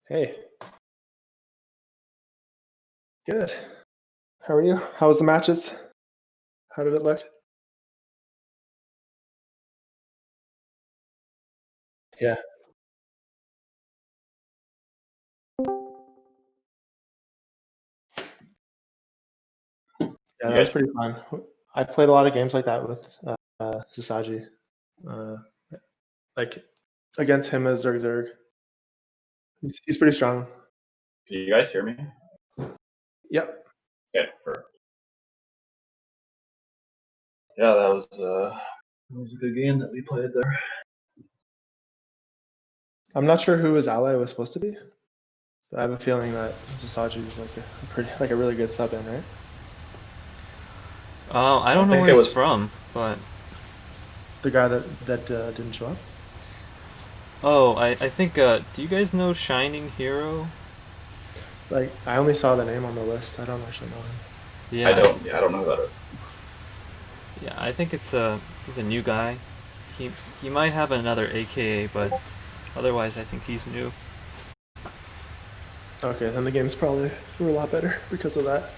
Hey, good. How are you? How was the matches? How did it look? Yeah, yeah, You that was guys, pretty fun. I played a lot of games like that with Sasagi, uh, like against him as Zerg. He's pretty strong. can you guys hear me? Yep. Yeah, yeah, that was a good game that we played there. I'm not sure who his ally was supposed to be, but I have a feeling that Sasagi is like a really good sub in, right? I don't know think where it he's was from, but The guy that didn't show up. I think. Do you guys know Shining Hero? Like I only saw the name on the list. I don't actually know him. Yeah, I don't know who that is. yeah. I think he's a new guy. He might have another AKA, but otherwise, I think he's new. Okay, then the games probably were a lot better because of that.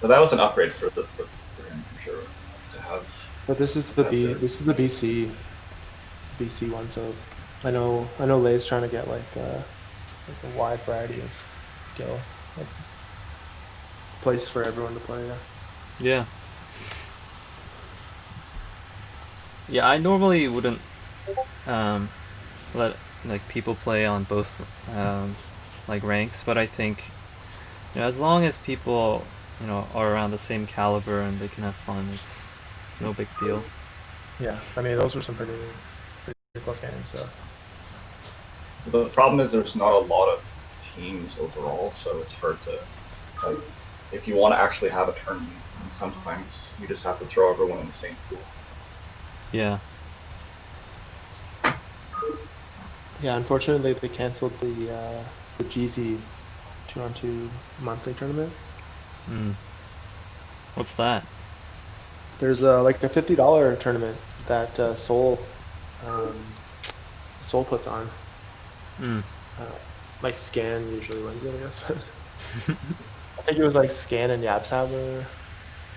But that was an upgrade for him for sure to have. But this is the That's B. it. This is the BC one. So I know Lay's trying to get like a wide variety of skill, like place for everyone to play. Yeah. Yeah. Yeah, I normally wouldn't let like people play on both like ranks, but I think as long as people are around the same caliber and they can have fun, it's no big deal. Yeah. I mean, those were some pretty close games. So The problem is there's not a lot of teams overall, so it's hard to like if you want to actually have a tournament. And sometimes you just have to throw everyone in the same pool. Yeah. yeah, unfortunately they canceled the GZ 2-on-2 monthly tournament. What's that? There's like a $50 tournament that Soul puts on. Like Scan usually wins it, I guess. I think it was like Scan and Yabsab were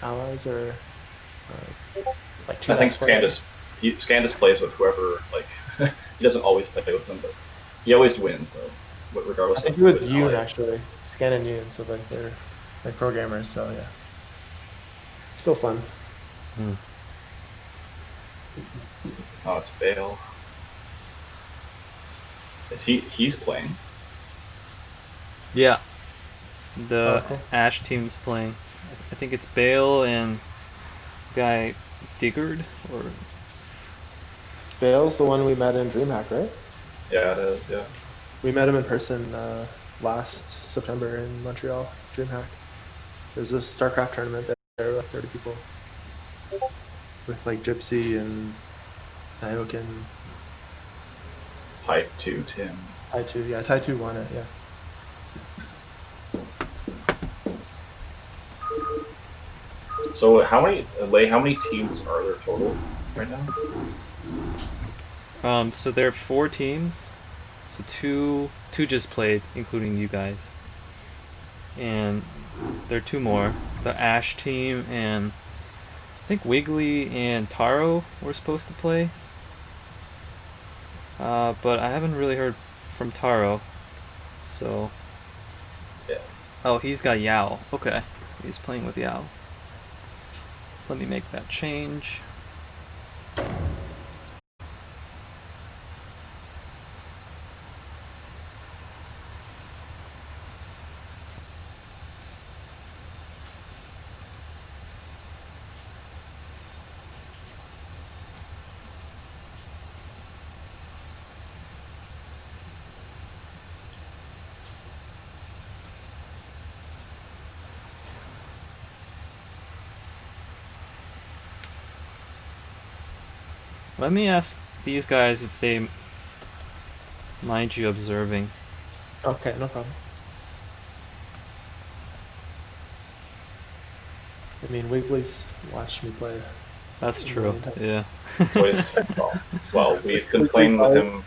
allies, or like two. I think Scandus plays with whoever like he doesn't always play with them, but he always wins though, regardless I think of it was his Yoon ally. actually. Scan and Yoon, so like they're like pro gamers, so yeah. Still fun. Oh, it's Baal. He's playing? Yeah. The Oh, cool. Ash team's playing. I think it's Bale and guy Diggurd or Bale's the one we met in DreamHack, right? Yeah, it is. Yeah. We met him in person last September in Montreal, DreamHack. There's a Starcraft tournament there with 30 people. With like Gypsy and Naokin. Type 2 Tim. Tai2, yeah, Tai2 won it, yeah. So how many teams are there total right now? so there are 4 teams. So two just played, including you guys. And there are 2 more. The Ash team and I think Wiggly and Taro were supposed to play. But I haven't really heard from Taro. So Yeah. oh, he's got YOW. Okay. He's playing with YOW. Let me make that change. Let me ask these guys if they mind you observing. Okay, no problem. I mean, Wiggly's watched me play. That's true. Yeah. Well, we've been playing with him.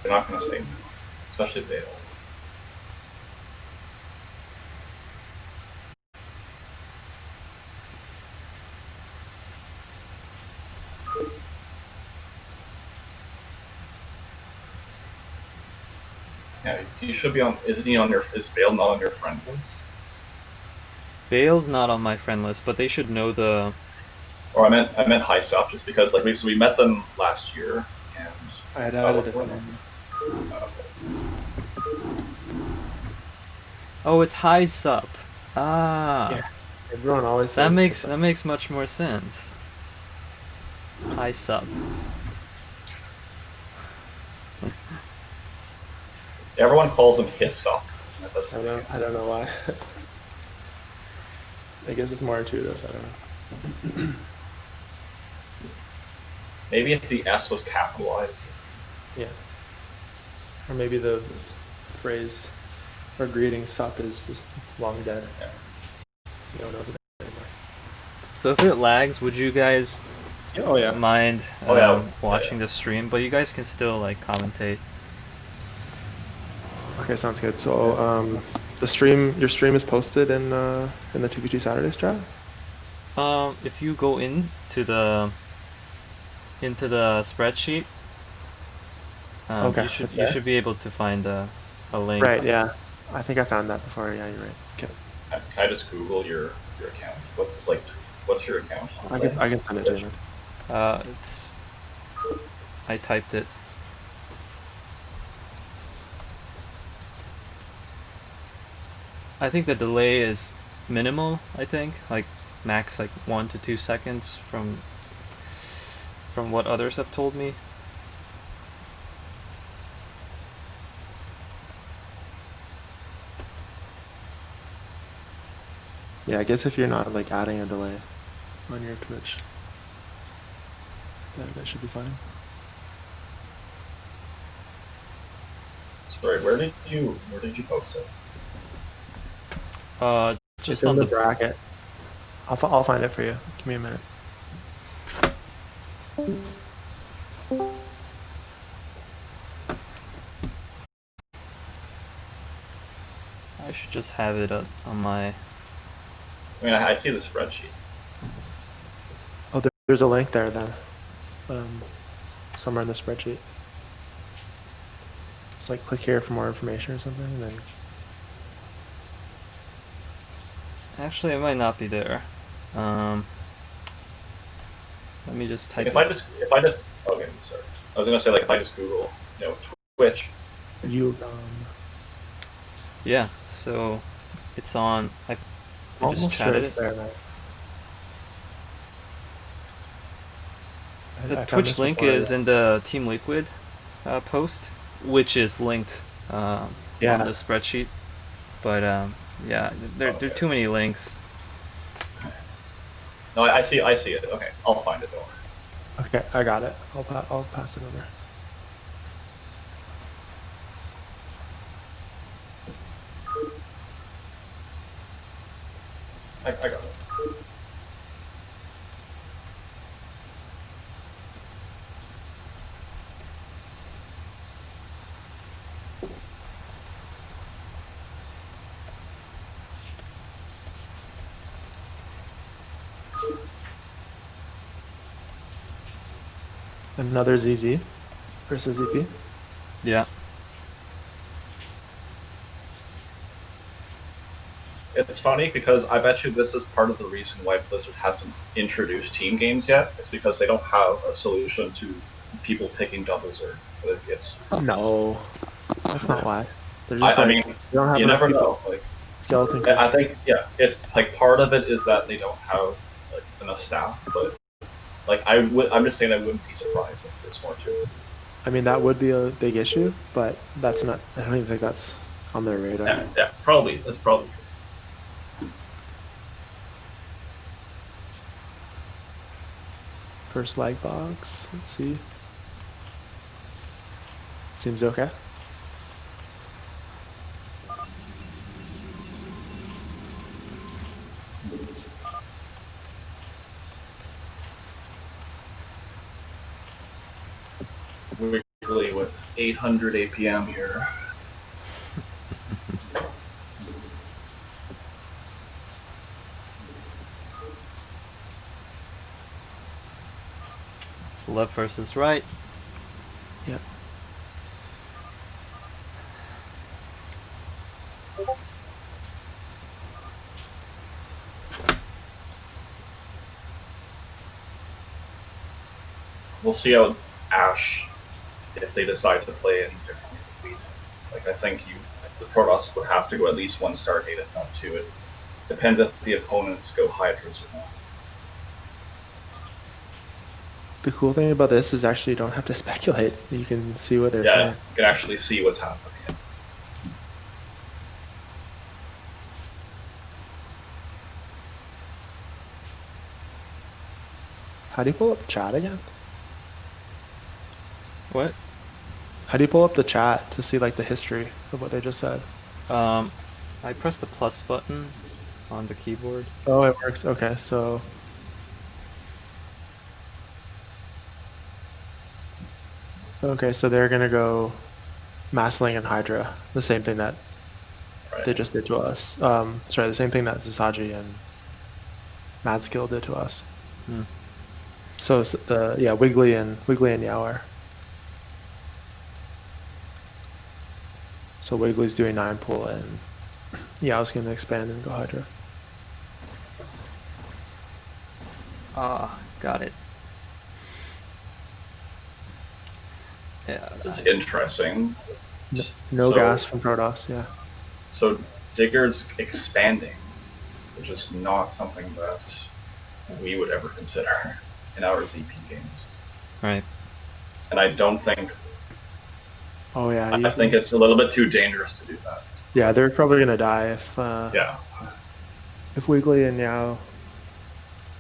They're not going to say no, especially Baal. Yeah, he should be on. Isn't he on your? Is Baal not on your friends list? Bale's not on my friend list, but they should know the. Or I meant high sup, just because like we met them last year, and I had added it. Oh, it's high sup. Ah. Yeah. Everyone always says That makes much more sense. High sup. Everyone calls him his sup. I don't know why. I guess it's more intuitive. I don't know. Maybe if the S was capitalized. Yeah. Or maybe the phrase or greeting sup is just long dead. Yeah. No one knows it anymore. So if it lags, would you guys mind watching the stream? But you guys can still like commentate. Okay, sounds good. So your stream is posted in the 2v2 Saturday strat? If you go into the spreadsheet, Okay, you should be able to find a link. Right, yeah. I think I found that before. Yeah, you're right. Okay. Can I just Google your account? What's your account? I can send it to you. I typed it. I think the delay is minimal. I think like max like 1 to 2 seconds from what others have told me. Yeah, I guess if you're not like adding a delay on your Twitch, that should be fine. Sorry, where did you post it? Just it's on in the bracket. I'll find it for you. Give me a minute. I should just have it on my. I mean, I see the spreadsheet. Oh, there's a link there then. Somewhere in the spreadsheet. Just like click here for more information or something, and then. Actually, it might not be there. Let me just type. If I just okay, sorry. I was gonna say like if I just Google, Twitch. Yeah, so it's on. I Almost just chatted sure it's it. there now. The Twitch link is in the Team Liquid post, which is linked on the spreadsheet. But yeah, there are too many links. No, I see it. Okay, I'll find it. Don't worry. Okay, I got it. I'll pass it over. I got it. Another ZZ versus ZP. Yeah. It's funny because I bet you this is part of the reason why Blizzard hasn't introduced team games yet. It's because they don't have a solution to people picking double Zerg. No, that's not why. They're just I mean, they don't have you enough never people. know. Like, Skeleton. I think it's like part of it is that they don't have like enough staff, but like I'm just saying I wouldn't be surprised if there's more to it. I mean, that would be a big issue, but that's not. I don't even think that's on their radar. Yeah, that's probably true. First lag box. Let's see. Seems okay. Wiggly with 800 APM here. It's left versus right. Yep. We'll see how Ash, if they decide to play any differently than we do. Like, I think the Protoss would have to go at least one Stargate, if not two. It depends if the opponents go Hydras or not. The cool thing about this is actually you don't have to speculate. You can see what they're Yeah, saying. you can actually see what's happening. How do you pull up chat again? What? How do you pull up the chat to see like the history of what they just said? I pressed the plus button on the keyboard. Oh, it works. Okay, so they're gonna go Massling and Hydra, the same thing that they just did to us. Sorry, the same thing that Zasagi and Madskill did to us. Hmm. So Wiggly and YOW. So Wiggly's doing 9 pull and Yow's gonna expand and go Hydra. Ah, got it. Yeah. This is interesting. No gas from Protoss, yeah. So Diggur's expanding, which is not something that we would ever consider in our ZP games. Right. And I don't think. Oh yeah. I think it's a little bit too dangerous to do that. Yeah, they're probably gonna die if if Wiggly and YOW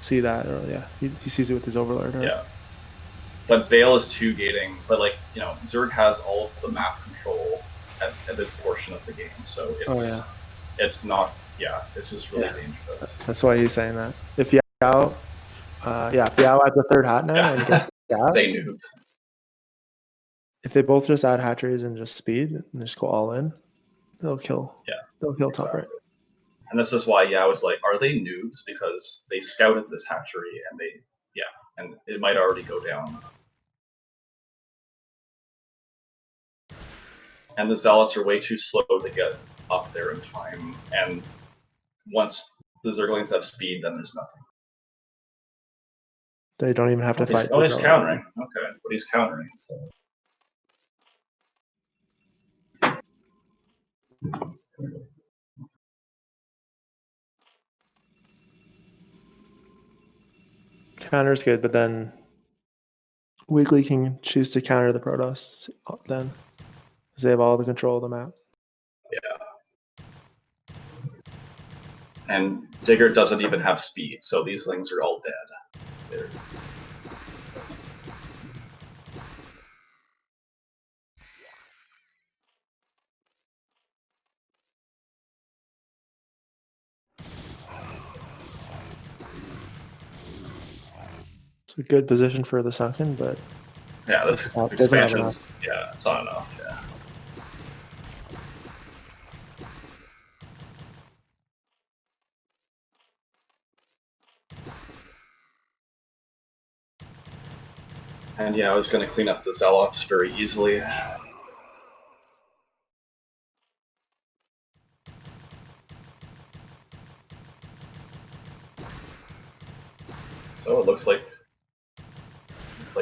see that, or he sees it with his Overlord. Right? Yeah. But Veil is 2-gating, but Zerg has all of the map control at this portion of the game, so it's not. Yeah, this is really dangerous. That's why he's saying that. If YOW, if YOW adds a third hat now and gets gas, they knew. If they both just add hatcheries and just speed and just go all in, they'll kill. Yeah, they'll kill top right. And this is why YOW was like, are they noobs? Because they scouted this hatchery and and it might already go down. And the Zealots are way too slow to get up there in time. And once the Zerglings have speed, then there's nothing. They don't even have to fight. Oh, he's countering. Okay, but he's countering. So. Counter's good, but then Wiggly can choose to counter the Protoss then, because they have all the control of the map. Yeah. And Diggurd doesn't even have speed, so these things are all dead. They're... It's a good position for the sunken, but yeah, this expansion, it's not enough. Yeah. And I was going to clean up the Zealots very easily. So it looks like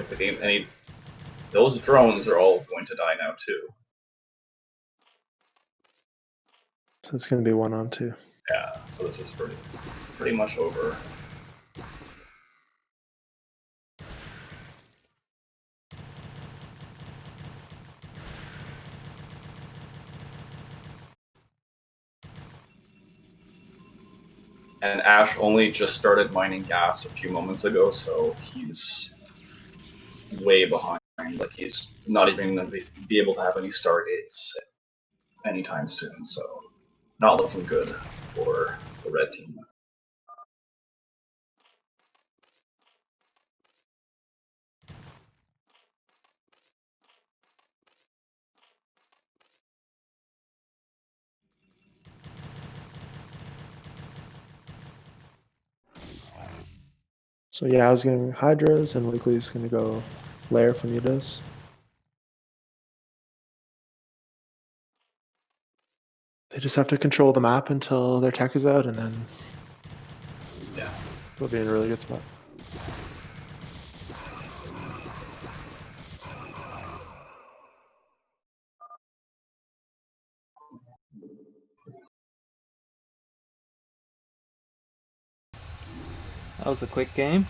the game. Those drones are all going to die now too. So it's going to be 1-on-2. Yeah. So this is pretty much over. And Ash only just started mining gas a few moments ago, so he's way behind. Like, he's not even going to be able to have any Stargates anytime soon, so not looking good for the red team. So yeah, I was going Hydras, and Wiggly's going to go Lair for mutas. They just have to control the map until their tech is out, and then Yeah. they'll be in a really good spot. That was a quick game.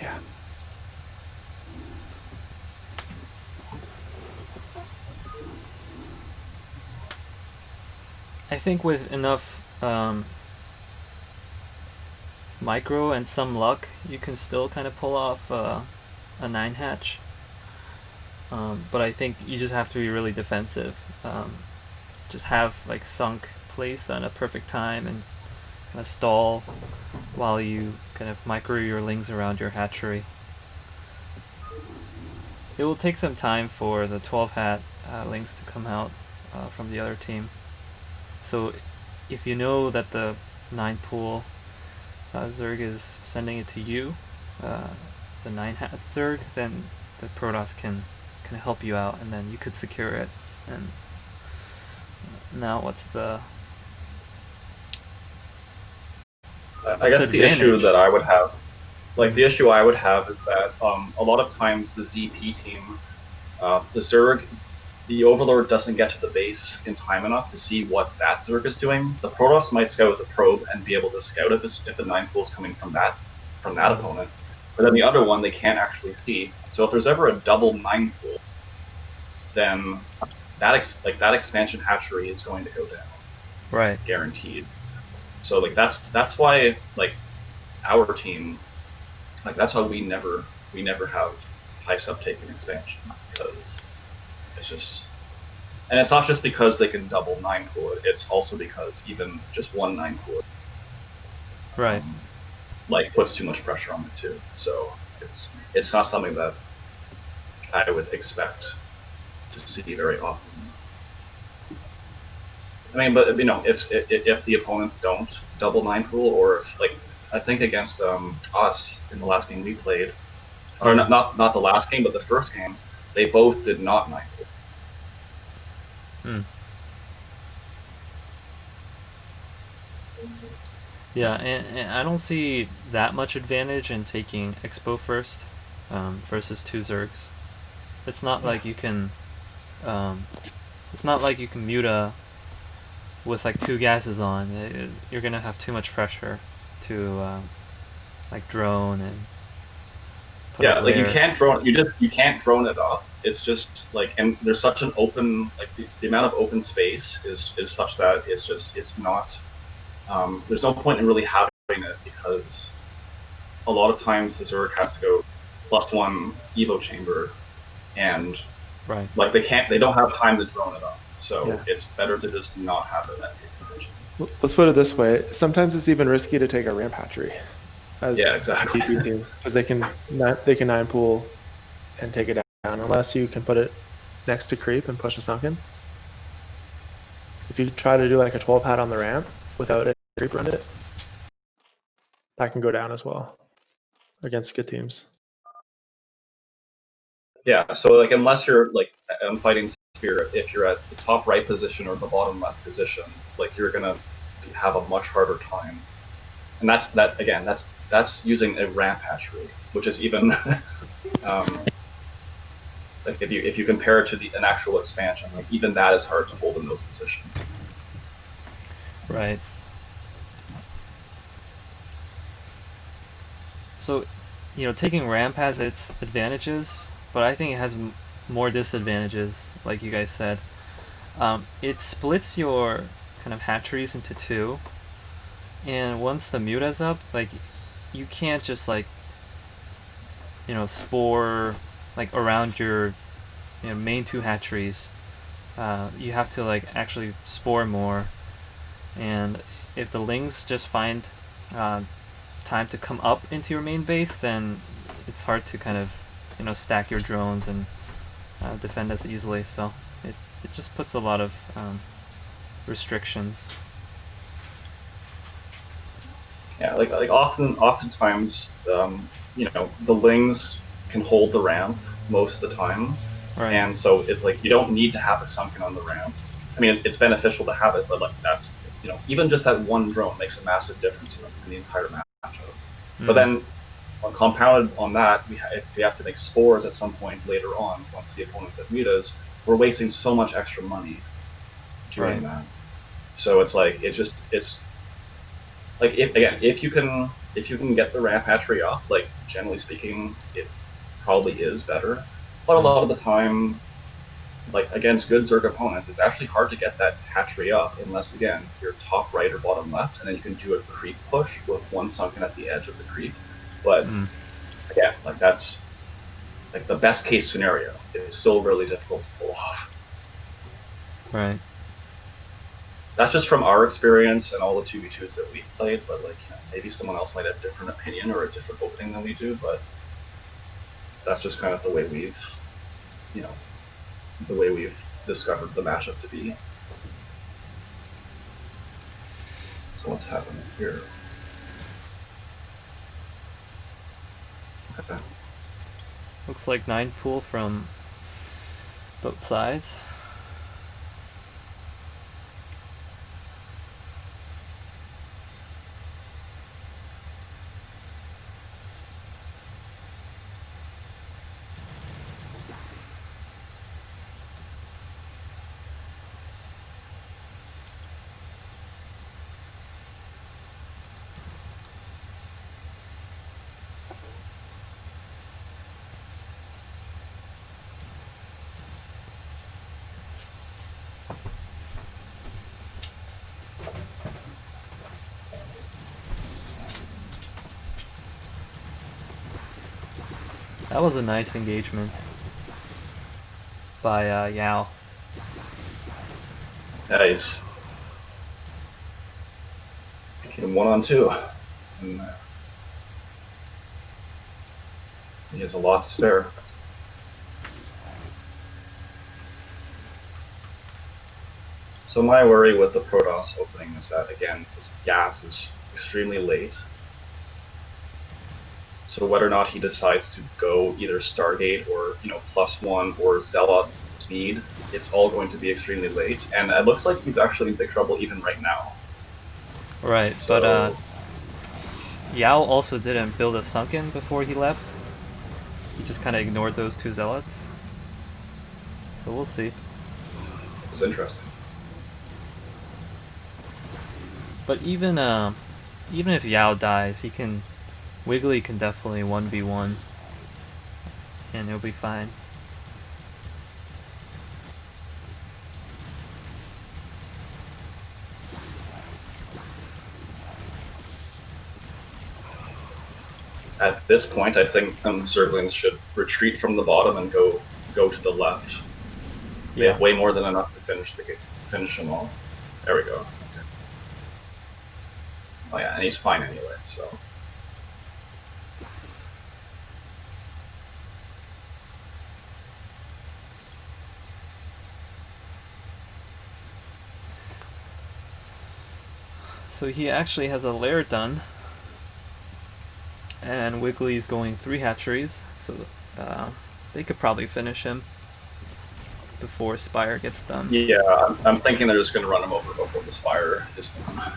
Yeah. I think with enough micro and some luck, you can still kind of pull off a 9 hatch. But I think you just have to be really defensive. Just have like sunk placed on a perfect time and kind of stall while you kind of micro your lings around your hatchery. It will take some time for the 12 hat lings to come out from the other team. So if you know that the 9 pool Zerg is sending it to you, the 9 hat Zerg, then the Protoss can help you out, and then you could secure it. And now what's the I guess the issue that I would have, like the issue I would have is that a lot of times the ZP team, the Zerg, the Overlord doesn't get to the base in time enough to see what that Zerg is doing. The Protoss might scout with a probe and be able to scout if the 9 pool is coming from that opponent. But then the other one they can't actually see. So if there's ever a double 9 pool, then that expansion hatchery is going to go down. right? Guaranteed. So like that's why like our team, like that's why we never have high uptake in expansion, because it's just, and it's not just because they can double 9 pool, it's also because even just one 9 pool Right. Like puts too much pressure on it too. So it's not something that I would expect to see very often. I mean, but you know, if the opponents don't double 9 pool, or if, like I think against us in the last game we played, or not the last game, but the first game, they both did not 9 pool. Yeah, and I don't see that much advantage in taking Expo first versus 2 Zergs. It's not like you can muta with like 2 gases on. You're gonna have too much pressure to like drone and put Yeah, up like layer. you can't drone it up. It's just like, and there's such an open, like the amount of open space is such that it's not. There's no point in really having it, because a lot of times the Zerg has to go +1 Evo chamber, and Right. like they don't have time to drone it up. So Yeah. it's better to just not have it at the expansion. Let's put it this way. Sometimes it's even risky to take a ramp hatchery as Yeah, exactly. a DP team, because they can 9 pool and take it down, unless you can put it next to creep and push a sunken. If you try to do like a 12 hat on the ramp without a creep around it, that can go down as well against good teams. Yeah, so like unless you're like fighting Spirit, if you're at the top right position or the bottom left position, like you're gonna have a much harder time. And that's using a ramp hatchery, which is even like if you compare it to an actual expansion, like even that is hard to hold in those positions. Right. So, you know, taking ramp has its advantages, but I think it has more disadvantages, like you guys said. It splits your kind of hatcheries into 2, and once the muta's up, like, you can't just like, you know, spore like around your main 2 hatcheries. You have to like actually spore more, and if the lings just find time to come up into your main base, then it's hard to kind of stack your drones and defend as easily. So it just puts a lot of restrictions. Yeah, like oftentimes, you know, the lings can hold the ramp most of the time, Right. and so it's like you don't need to have it sunken on the ramp. I mean, it's beneficial to have it, but like that's, you know, even just that one drone makes a massive difference in the entire matchup. But Mm. then, compounded on that, if we have to make spores at some point later on, once the opponents have mutas, we're wasting so much extra money doing Right. that. So it's like it's like if you can get the ramp hatchery up, like generally speaking, it probably is better. But a Mm. lot of the time, like against good Zerg opponents, it's actually hard to get that hatchery up unless again you're top right or bottom left, and then you can do a creep push with one sunken at the edge of the creep. But Mm. again, like that's like the best case scenario. It's still really difficult to pull off. Right. That's just from our experience and all the 2v2s that we've played, but like, you know, maybe someone else might have a different opinion or a different opening than we do, but that's just kind of the way we've, you know, the way we've discovered the matchup to be. So what's happening here? Okay. Looks like 9 pool from both sides. That was a nice engagement by YOW. Nice. Picking 1-on-2. And he has a lot to spare. So my worry with the Protoss opening is that, again, this gas is extremely late. So whether or not he decides to go either Stargate or, you know, +1 or Zealot speed, it's all going to be extremely late. And it looks like he's actually in big trouble even right now. Right, So, but YOW also didn't build a sunken before he left. He just kind of ignored those 2 zealots. So we'll see. it's interesting. But even if YOW dies, he can Wiggly can definitely 1v1 and he'll be fine. At this point, I think some Zerglings should retreat from the bottom and go to the left. They have way more than enough to finish them all. There we go. Okay. Oh yeah, and he's fine anyway, so. So he actually has a lair done. And Wiggly's going 3 hatcheries, so they could probably finish him before Spire gets done. Yeah, I'm thinking they're just going to run him over before the Spire is done.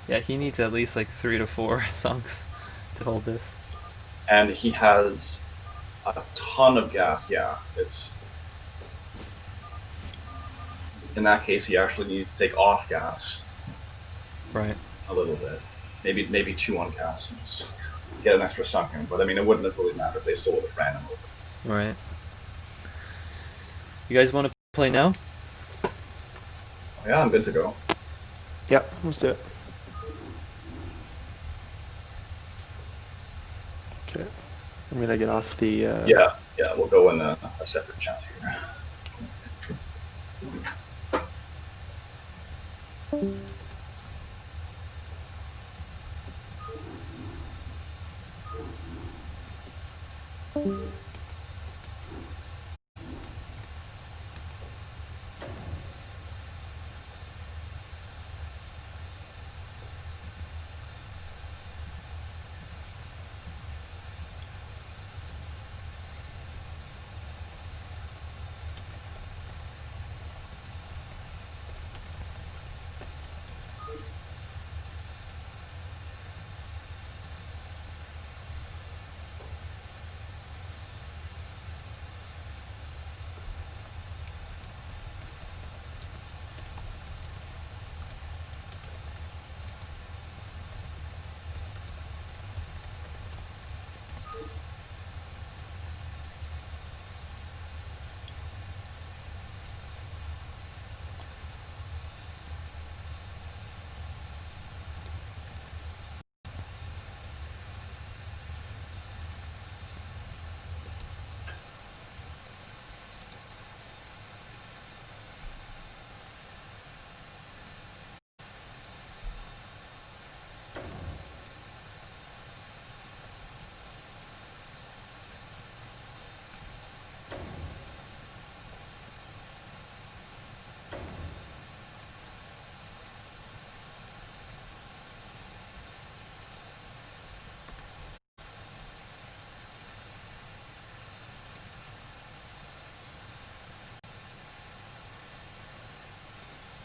Yeah, he needs at least like 3 to 4 sunks to hold this. And he has a ton of gas, yeah. It's in that case he actually needs to take off gas. Right. A little bit. Maybe 2 on gas and just get an extra sunken. But I mean, it wouldn't have really mattered. They still would have ran him over. Right. You guys want to play now? Yeah, I'm good to go. Yep, let's do it. Okay. I'm gonna get off the. Yeah, we'll go in a separate chat here.